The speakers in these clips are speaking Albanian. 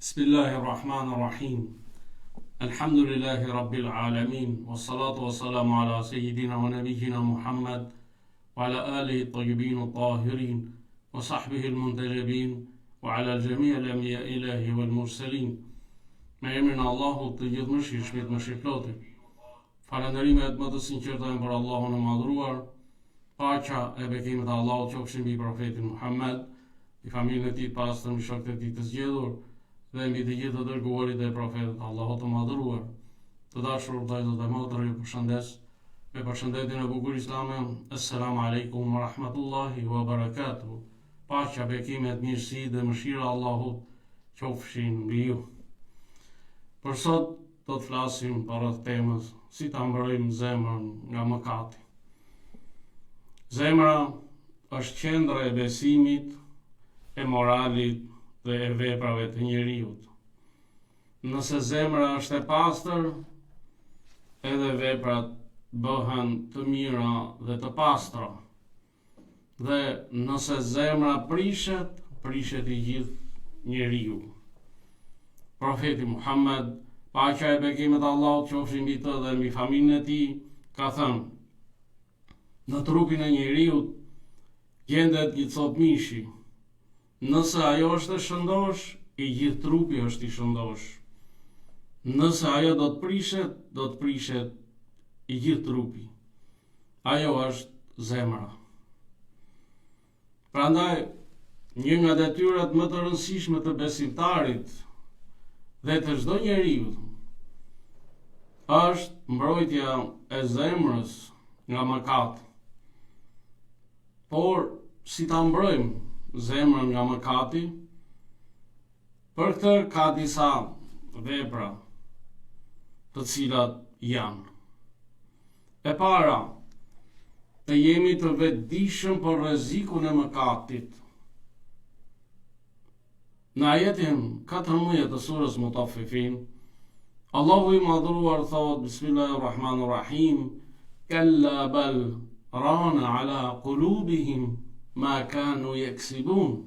Bismillahirrahmanirrahim. Alhamdulillahi Rabbil Alamin. Wassalatu wassalamu ala Sayyidina wa Nabiyyina Muhammad wa ala alihi at-tayyibin at-tahirin wa sahbihi al-muntajabin wa ala jami' al-anbiya ilahi wal mursalin. Me emrin e Allahut të gjithëmshirshmit mëshirëplotit. Falënderimet më të sinqerta janë për Allahun e madhruar. Paqja e bekimet e Allahut qofshin mbi profetin Muhammed, i familjen e tij pastër, mbi shokët e tij të zgjedhur dhe mbi të gjithë të dërguarit e profetët Allahut të madhëruar. Të dashur vëllezër dhe motra, ju përshëndes me përshëndetjen e bukur islame. Assalamu alaikum wa rahmatullahi wa barakatuh. Paqja, bekimet, mirësi dhe mëshira e Allahut qofshin mbi ju. Për sot do të flasim për temën si ta mbrojmë zemrën nga mëkati. Zemra është qendra e besimit, e moralit dhe e veprave të njeriut. Nëse zemra është e pastër, edhe veprat bëhen të mira dhe të pastra. Dhe nëse zemra prishet i gjithë njeriu. Profeti Muhammed, paqja e bekimet e Allahut qofshin mbi të dhe mbi familjen e tij, ka thënë: në trupin e njeriut gjendet një cop mishi. Nëse ajo është e shëndosh, i gjithë trupi është i shëndosh. Nëse ajo do të prishet i gjithë trupi. Ajo është zemra. Prandaj, një nga detyrat më të rëndësishme të besimtarit dhe të çdo njeriu është mbrojtja e zemrës nga mëkati. Por si ta mbrojmë zemrën nga mëkati? Për këtë ka disa vepra të cilat janë. E para, të jemi të vetëdijshëm për rrezikun e mëkatit. Në ajetin 14 të surës Mutaffifin, Allahu i madhruar thot: Bismillahirrahmanirrahim, kalla bal rana ala qulubihim ma kanu yaksibun.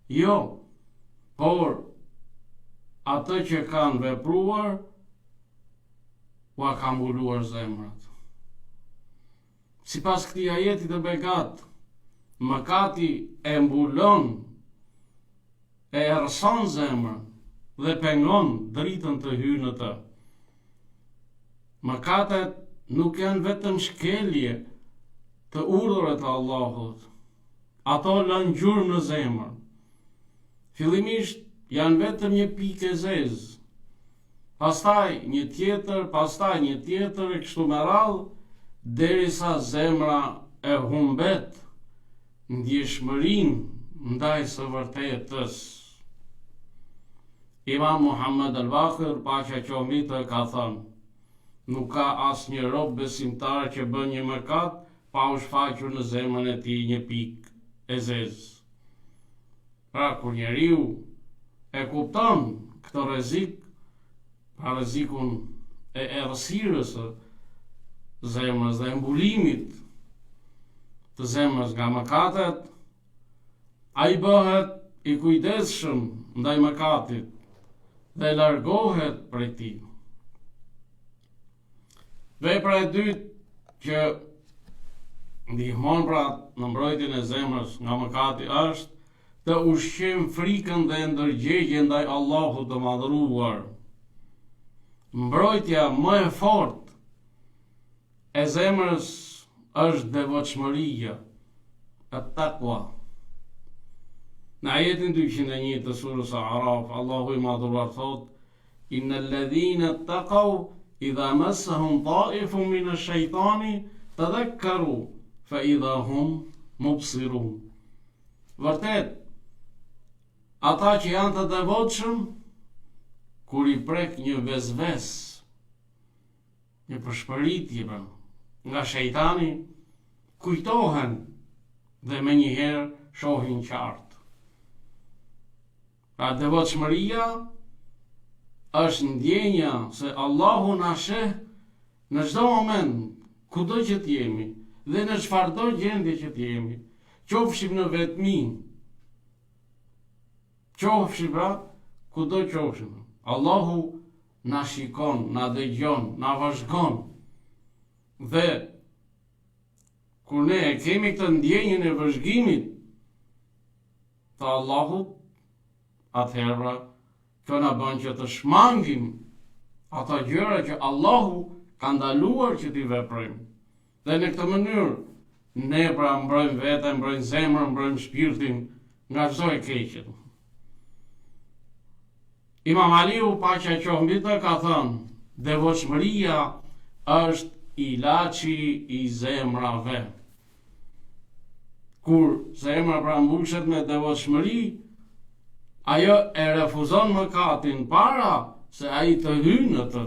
Jo, por atë që kanë vepruar ua ka mbuluar zemrat. Sipas këtij ajeti të begat, mëkati e mbulon, e errëson zemrën dhe pengon dritën të hyrë në të. Mëkatet nuk janë vetëm shkelje të urdhërave të Allahut. Ato lënë gjurmë në zemër. Fillimisht janë vetëm një pikë e zezë, pastaj një tjetër e kështu me radhë, derisa zemra e humbet ndjeshmërinë ndaj së vërtetës. Imam Muhammed al-Baqir, paqja qoftë mbi të, ka thënë: nuk ka asnjë rob besimtar që bën një mëkat pa u shfaqur në zemrën e tij një pikë e zezë. Pra kur njeriu e kupton këtë rrezik, pra rrezikun e errësirës së zemrës dhe mbulimit të zemrës nga mëkatet, ai bëhet i kujdesshëm ndaj mëkatit dhe largohet prej tij. Vepra e dytë që ndihmon pra në mbrojtjen e zemrës nga mëkati është të ushqejmë frikën dhe ndërgjegjen ndaj Allahut të madhëruar. Mbrojtja më e fortë e zemrës është devotshmëria, at-taqwa. Në ajetin 201 të surës Araf, Allahu i madhëruar thot: innal ladhina taqaw idha massahum ta'ifun min ash-shaytani tadhakkaru fa idha hum mubsirun. Vërtet, ata që janë të devotshëm, kur i prek një vezves, një përshpëritje nga shejtani, kujtohen dhe menjëherë shohin qartë. Pra devotshmëria është ndjenja se Allahu na sheh në çdo moment, kudo që të jemi dhe në çfarëdo gjendje që të jemi, qofshim në vetmi, qofshim pra kudo qofshim. Allahu na shikon, na dëgjon, na vazhgon. Dhe kur ne e kemi këtë ndjenjën e vëzhgimit të Allahut, atëherë kjo na bën që të shmangim ata gjëra që Allahu ka ndaluar që t'i veprojmë. Dhe në këtë mënyrë ne pra mbrojmë veten, mbrojmë zemrën, mbrojmë shpirtin nga çdo e keqe. Imam Aliu, paqja qoftë mbi të, ka thënë: devotshmëria është ilaçi i zemrave. Kur zemra pra mbushet me devotshmëri, ajo e refuzon mëkatin para se ai të hyjë në të.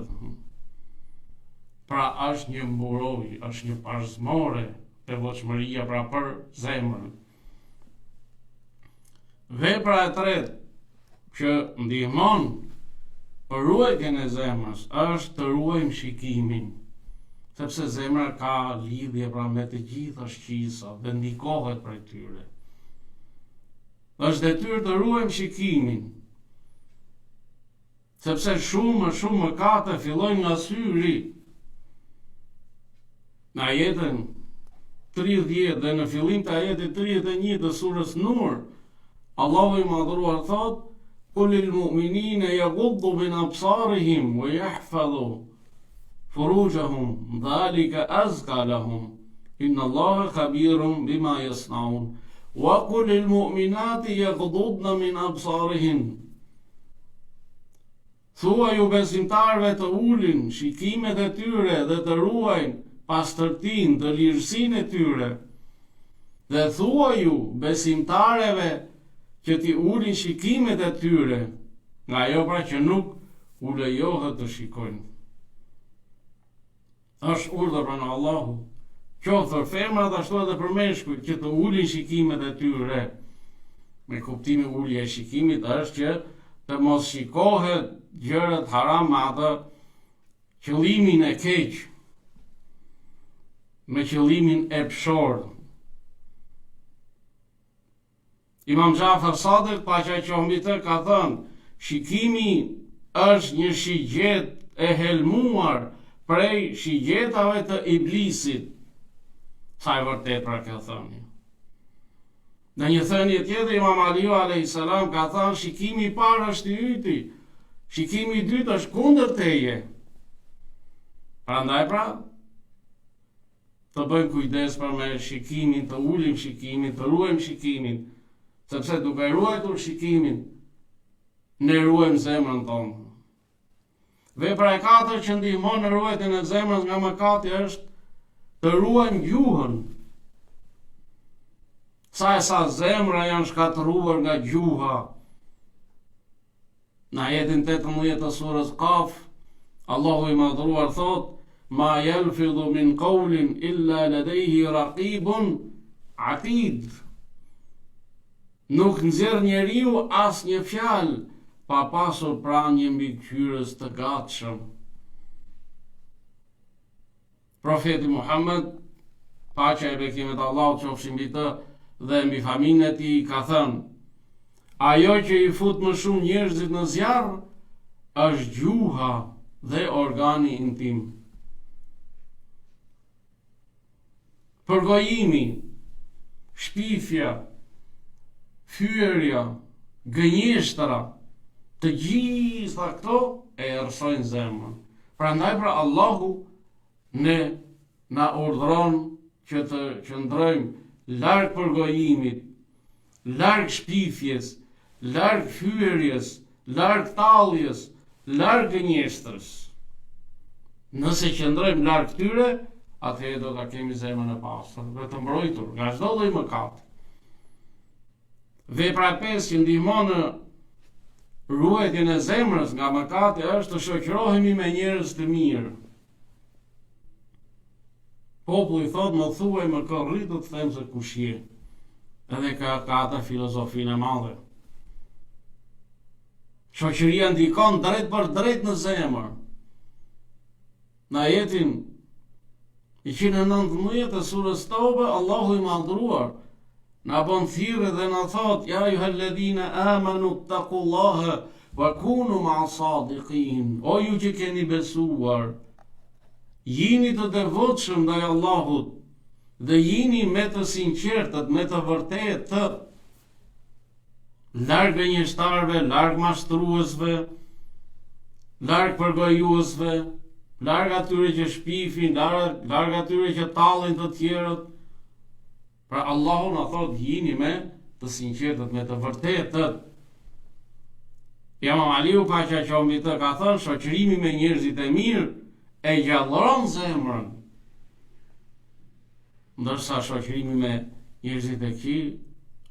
Pra është një mburoj, është një parzmore devotshmëria pra për zemrën. Vepra e tretë që ndihmon për ruajtjen e zemrës është të ruajmë shikimin, sepse zemra ka lidhje pra me të gjitha shqisat dhe ndikohet prej tyre. Është detyrë të ruajmë shikimin, sepse shumë mëkate fillojnë nga syri. Në ajetën 30 dhe në fillim të ajetit 31 të surës Nur, Allahu i madhruar thot: "Qul lil mu'minina yaghuddu min absarihim wa yahfazu furujahum dhalika azka lahum inna Allaha khabirun bima yasnaun wa qul lil mu'minati yaghuddna min absarihin." Thua ju besimtarve të ulin shikimet e tyre dhe të ruajnë pastërtinë dhe lirësinë e tyre. Dhe thua ju besimtareve që ti ulin shikimet e tyre, nga ajo pra që nuk u lejohet të shikojnë. Është urdhër pra nga Allahu, qoftë për femrat ashtu edhe për meshkujt, që të ulin shikimet e tyre. Me kuptimin ulja e shikimit është që të mos shikohet gjërat haram me atë qëllimin e keq, me qëllimin e pshor. Imam Jafar Sadiq, paqja qoftë mbi të, ka thënë: shikimi është një shigjet e helmuar prej shigjetave të iblisit. Sa e vërtet pra ka thënë. Në një thënie tjetër, Imam Aliu a.s. ka thënë: shikimi i parë është i yti, shikimi i dytë është kundër teje. Prandaj pra, të bëjmë kujdes për me shikimin, të ulim shikimin, të ruajmë shikimin, sepse duke ruajtur shikimin, ne ruajmë zemrën tonë. Vepra e katër që ndihmon në ruajtjen e zemrës nga mëkati është të ruajmë gjuhën. Sa zemra janë shkatëruar nga gjuha. Në ajetin 18 të surës Qaf, Allahu i madhruar thot: "Ma yalfidhu min qawlin illa ladayhi raqibun atid." Nuk nxjerr njeriu as një fjalë pa pasur pranjë mbi kyçyrës të gatshëm. Profeti Muhammed, paqja e bekimet e Allahut qofshin mbi të dhe mbi familjen e tij, ka thënë: ajo që i fut më shumë njerëzit në zjarr është gjuha dhe organi intim. Përgojimi, shpifja, fyerja, gënjeshtra, të gjitha këto e errësojnë zemrën. Prandaj pra Allahu ne na urdhëron që të qëndrojmë larg përgojimit, larg shpifjes, larg fyerjes, larg talljes, larg gënjeshtrës. Nëse qëndrojmë larg këtyre, atëherë do ta kemi zemrën e pastër dhe të mbrojtur nga çdo lloj mëkati. Vepra e pesë që ndihmon në ruajtjen e zemrës nga mëkati është të shoqërohemi me njerëz të mirë. Populli thot: "Më thuaj më ka rritur të them se kush je." Edhe ka ata filozofinë e madhe. Shoqëria ndikon drejt për drejt në zemër. Në ajetin 119 të surës Tobe, Allahu i madhruar na bën thirrje dhe na thot: "Ja ayyuhalladhina amanu taqullaha wa kunu ma'a sadiqin, o ju që keni besuar, jini të devotshëm ndaj Allahut dhe jini me të sinqertët, me të vërtetët, larg gënjeshtarëve, larg mashtruesve, larg përgojuesve, larg atyre që shpifin, larg atyre që tallin të tjerët. Pra Allahu na thot jini me të sinqertët, me të vërtetët. Imam Aliu paqja qoftë mbi të ka thënë, shoqërimi me njerëzit e mirë e gjallëron zemrën, ndërsa shoqërimi me njerëzit e këqij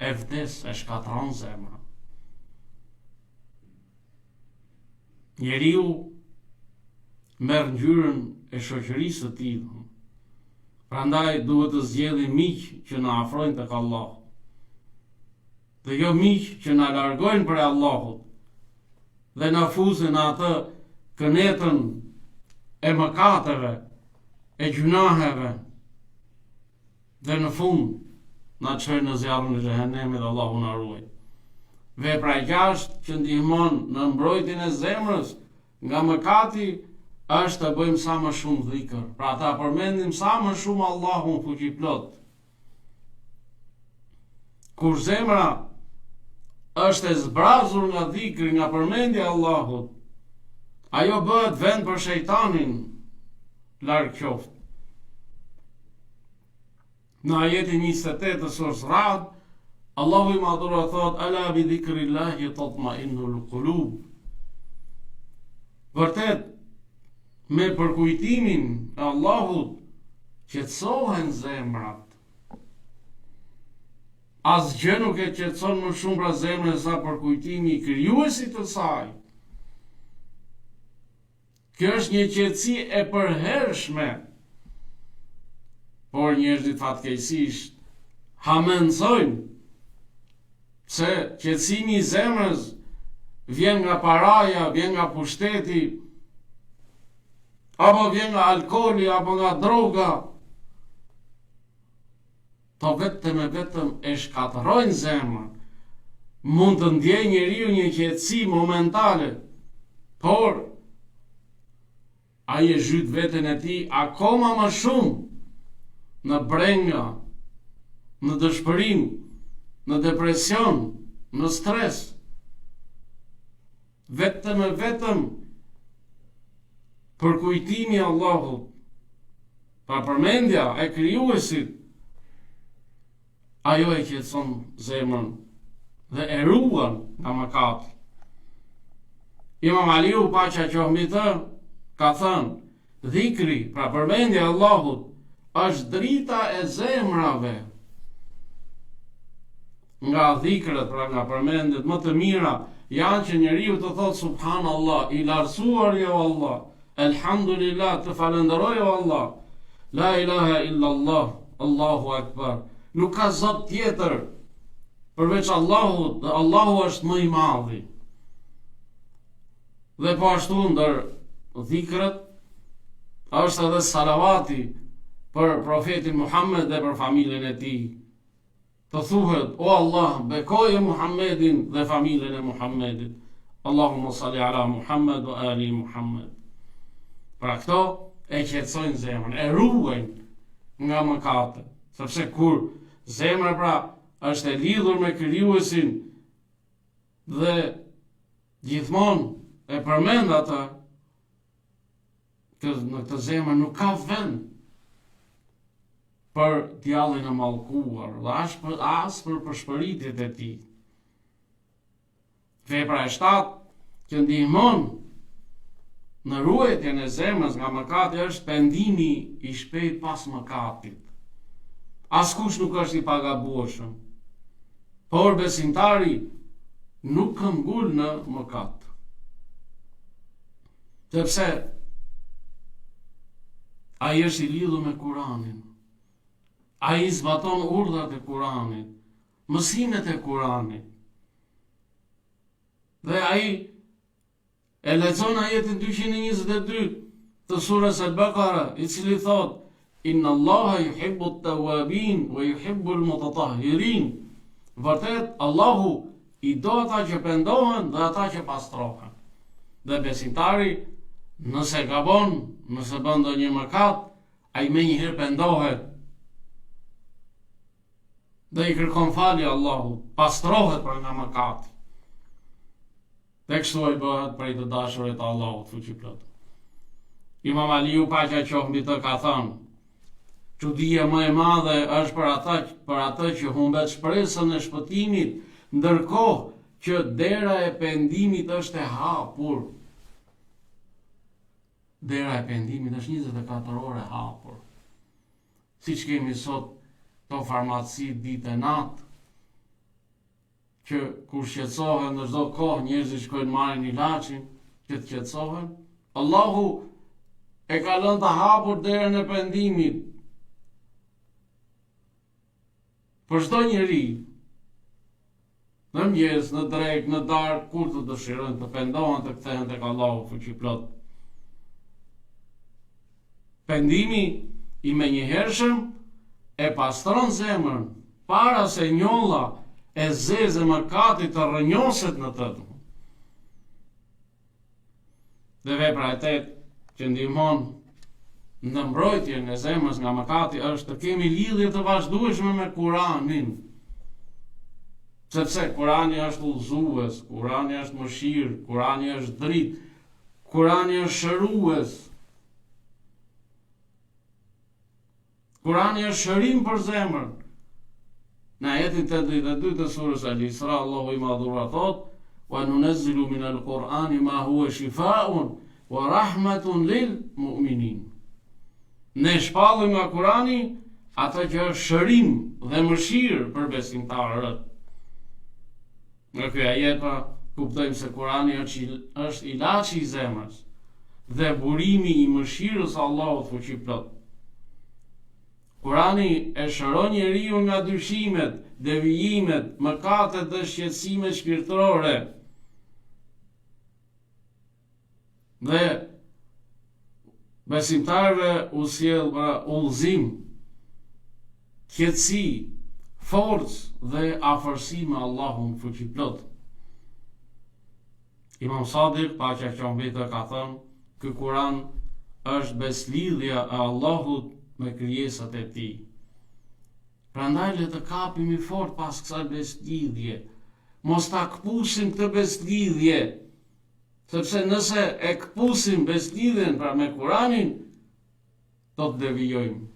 e vdes, e shkatron zemrën. Njeriu merr ngjyrën e shoqërisë së tij. Prandaj duhet të zgjedhim miq që na afrojnë tek Allahu, dhe jo miq që na largojnë prej Allahut dhe na fusin atë kënetën e mëkateve, e gjunaheve, dhe në fund na çojnë në zjarrin e xhehenemit, Allahu na ruaj. Vepra e gjashtë që ndihmon në mbrojtjen e zemrës nga mëkati është të bëjmë sa më shumë dhikr. Pra ta përmendim sa më shumë Allahun fuqiplot. Kur zemra është e zbrazur nga dhikri, nga përmendja e Allahut, ajo bëhet vend për shejtanin, larg qoftë. Në ajetin 28 të surës Ra'd, Allahu i madhur thot: "Ala bi dhikrillahi tatma'innul qulub." Vërtet, me përkujtimin e Allahut qetësohen zemrat. Asgjë nuk e qetëson më shumë pra zemrën sa përkujtimi i krijuesit të saj. Kjo është një qetësi e përhershme, por njerëzit fatkeqësisht hamendojnë se qetësimi i zemrës vjen nga paraja, vjen nga pushteti, apo vjen nga alkooli, apo nga droga. To vetëm e shkatërrojnë zemrën. Mund të ndjejë njeriu një qetësi momentale, por ai e zhyt veten e tij akoma më shumë në brenga, në dëshpërim, në depresion, në stres. Vetëm përkujtimi i Allahut, pa përmendja e krijuesit, ajo e qetëson zemrën dhe e ruan nga mëkati. Imam Aliu paqja qoftë mbi të ka thënë: dhikri, pra përmendja e Allahut, është drita e zemrave. Nga dhikrët, pra nga përmendjet më të mira, janë që njeriu të thotë subhanallah, i lartësuar jo Allah, elhamdulillah, të falenderoj o Allah, la ilaha illa Allah, Allahu akbar. Nuk ka zot tjetër përveç Allahut, dhe Allahu është më i madhi. Dhe po ashtu ndër dhikrët është edhe salavati për profetin Muhammed dhe për familjen e tij. Të thuhet: o Allah, bekoje Muhammedin dhe familjen e Muhammedit. Allahumma salli ala Muhammed wa ali Muhammed. Pra këto e qetësojnë zemrën, e ruajnë nga mëkatet, sepse kur zemra pra është e lidhur me krijuesin dhe gjithmonë e përmend atë, në këtë zemër nuk ka vend për djallin e mallkuar dhe as për përshpëritjet e tij. Vepra e 7 që ndihmon në ruajtjen e zemrës nga mëkati është pendimi i shpejt pas mëkatit. Askush nuk është i pagabueshëm, por besimtari nuk këmbgul në mëkat. Sepse ai është i lidhur me Kur'anin. Ai zbaton urdhat e Kur'anit, mësimet e Kur'anit. Dhe ai e lexon ajetin 222 të surës Al-Baqara, i cili thot: inna Allaha yuhibbu at-tawwabin wa yuhibbu al-mutatahhirin. Vërtet Allahu I do ata që pendohen dhe ata që pastrohen. Dhe besimtari, nëse gabon, nëse bën ndonjë mëkat, ai më njëherë pendohet dhe i kërkon falje Allahut, pastrohet për nga mëkati. Dhe kështu ai bëhet prej të dashurit të Allahut fuqiplot. Imam Aliu paqja qoftë mbi të ka thënë: çudia më e madhe është për atë që humbet shpresën e shpëtimit, ndërkohë që dera e pendimit është e hapur. Dera e pendimit është 24 orë e hapur. Siç kemi sot to farmaci ditë e natë, që kur shqetësohen në çdo kohë njerëzit shkojnë marrin ilaçin që të qetësohen, Allahu e ka lënë të hapur derën e pendimit për çdo njeri. Në mëngjes, në drekë, në darkë, kur të dëshirojnë të pendohen, të kthehen tek Allahu fuqiplot. Pendimi i menjëhershëm e pastron zemrën para se njolla e zezë mëkatit të rrënjoset në të. Dhe vepra e tetë që ndihmon në mbrojtjen e zemrës nga mëkati është të kemi lidhje të vazhdueshme me Kur'anin. Sepse Kur'ani është udhëzues, Kur'ani është mëshirë, Kur'ani është dritë, Kur'ani është shërues. Kur'ani është shërim për zemrën. Në ajetin 82 të surës Al-Isra, Allahu i madhura thot: "Wa nunazzilu min al-Qur'ani ma huwa shifaa'un wa rahmatun lil mu'minin." Ne shpallim nga Kur'ani atë që është shërim dhe mëshirë për besimtarët. Nga ky ajet kuptojmë se Kur'ani është ilaçi i zemrës dhe burimi i mëshirës së Allahut fuqiplot. Kur'ani e shëron njeriu nga dyshimet, devijimet, mëkatet dhe shqetësimet shpirtërore. Dhe besimtarëve u sjell udhëzim, qetësi, forcë dhe afërsi me Allahun fuqiplot. Imam Sadiq, paqja qoftë mbi të, ka thënë: "Ky Kur'an është beslidhja e Allahut me krijesat e tij." Prandaj le të kapim i fort pas kësaj beslidhje. Mos ta kpusim këtë beslidhje, sepse nëse e kpusim beslidhjen pra me Kur'anin, do të devijojmë.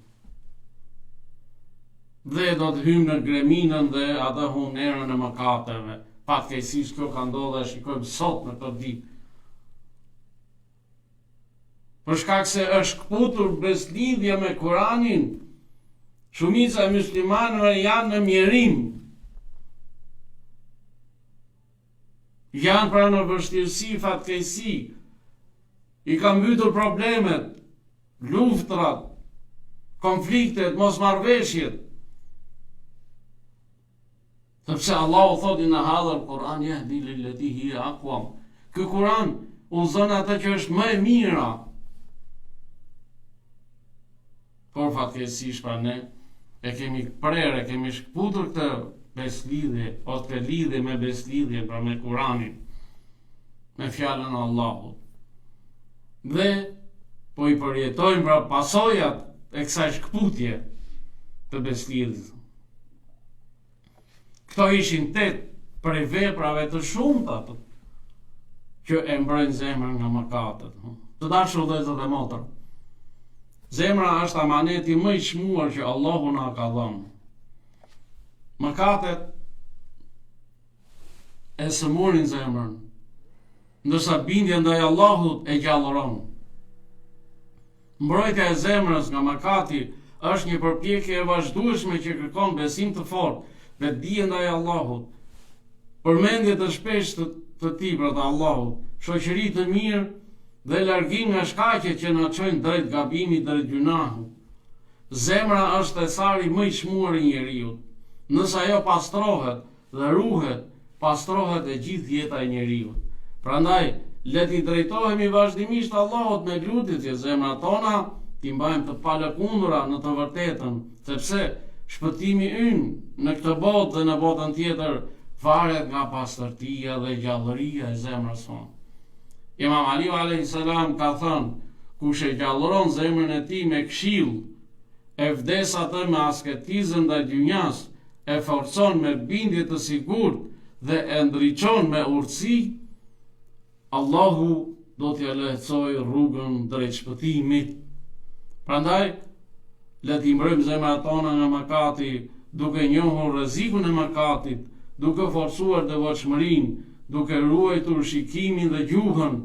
Dhe do të hymë në greminën dhe atë hunerën e mëkateve. Fatkeqësisht kjo ka ndodhur dhe shikojmë sot në këtë ditë. Për shkak se është kputur beslidhja me Kur'anin, shumica e muslimanëve janë në mjerim. Janë pra në vështirësi, fatkeqësi. I kanë mbytur problemet, luftrat, konfliktet, mosmarrveshjet. Sepse Allahu thotë në hadhal Kur'an yahdi lillati hiya aqwam. Ky Kur'an udhëzon atë që është më e mira. Por fatkeqësisht pra ne e kemi prerë, kemi shkputur këtë beslidhje, ose këtë lidhje me beslidhje pra me Kur'anin, me fjalën e Allahut. Dhe po i përjetojmë pra pasojat e kësaj shkputje të beslidhjes. Këto ishin 8 prej veprave të shumta që e mbrojnë zemrën nga mëkatet. Të dashur vëllezër dhe motra, zemra është amaneti më i çmuar që Allahu na ka dhënë. Mëkatet e sëmurin zemrën, ndërsa bindja ndaj Allahut e gjallëron. Mbrojtja e zemrës nga mëkati është një përpjekje e vazhdueshme që kërkon besim të fortë, vetdije ndaj Allahut, përmendje të shpeshtë të tepra të Allahut, shoqëri të mirë dhe largim nga shkaqet që na çojnë drejt gabimit, drejt gjunahut. Zemra është thesari më i çmuar i njeriu. Nëse ajo pastrohet dhe ruhet, pastrohet e gjithë jeta e njeriu. Prandaj, le t'i drejtohemi vazhdimisht Allahut me lutje që zemrat tona t'i mbajmë të palëkundura në të vërtetën, sepse shpëtimi ynë në këtë botë dhe në botën tjetër varet nga pastërtia dhe gjallëria e zemrës sonë. Imam Aliu a.s. ka thënë, kush e gjallëron zemrën e tij me këshill, e vdes atë me asketizëm ndaj dynjas, e forcon me bindje të sigurt dhe e ndriçon me urtësi, Allahu do t'ja lehtësoj rrugën drejt shpëtimit. Prandaj, le t'i mbrojmë zemrat tona nga mëkati, duke njohur rrezikun e mëkatit, duke forcuar devotshmërinë, duke ruajtur shikimin dhe gjuhën,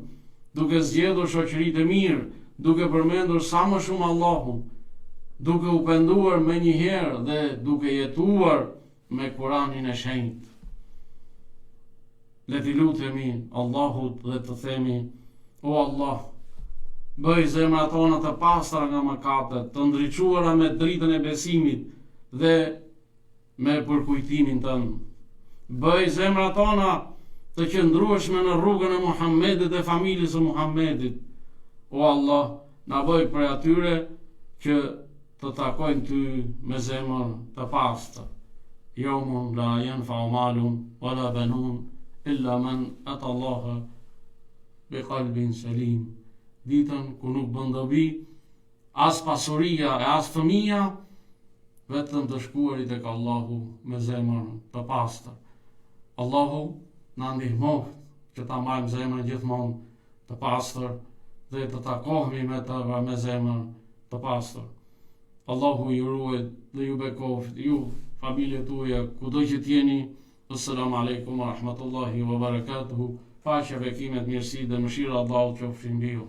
duke zgjedhur shoqëri të mirë, duke përmendur sa më shumë Allahun, duke u penduar me një herë dhe duke jetuar me Kuranin e shenjtë. Le t'i lutemi Allahut dhe të themi, o Allah, bëj zemrat tona të pastra nga mëkatet, të ndriçuara me dritën e besimit dhe me përkujtimin tënd. Bëj zemrat tona të qëndrueshme në rrugën e Muhammedit dhe familjes së Muhammedit. O Allah, na bëj prej atyre që të takojnë ty me zemër të pastër. Yawmun la yanfa'u malun wala banun illa man ata Allah bi qalbin salim. Ditën ku nuk bën dobi as pasuria e as fëmia, vetëm të shkuarit tek Allahu me zemër të pastër. Allahu na ndihmoft që ta marrim zemrën gjithmonë të pastër dhe të takohemi me të me zemër të pastër. Allahu ju ruaj dhe ju bekoft, ju, familjet tuaja, kudo që t'jeni. Assalamu alaikum wa rahmatullahi wa barakatuhu. Paqja, bekimet, mirësi dhe mëshira Allahut qofshin mbi ju.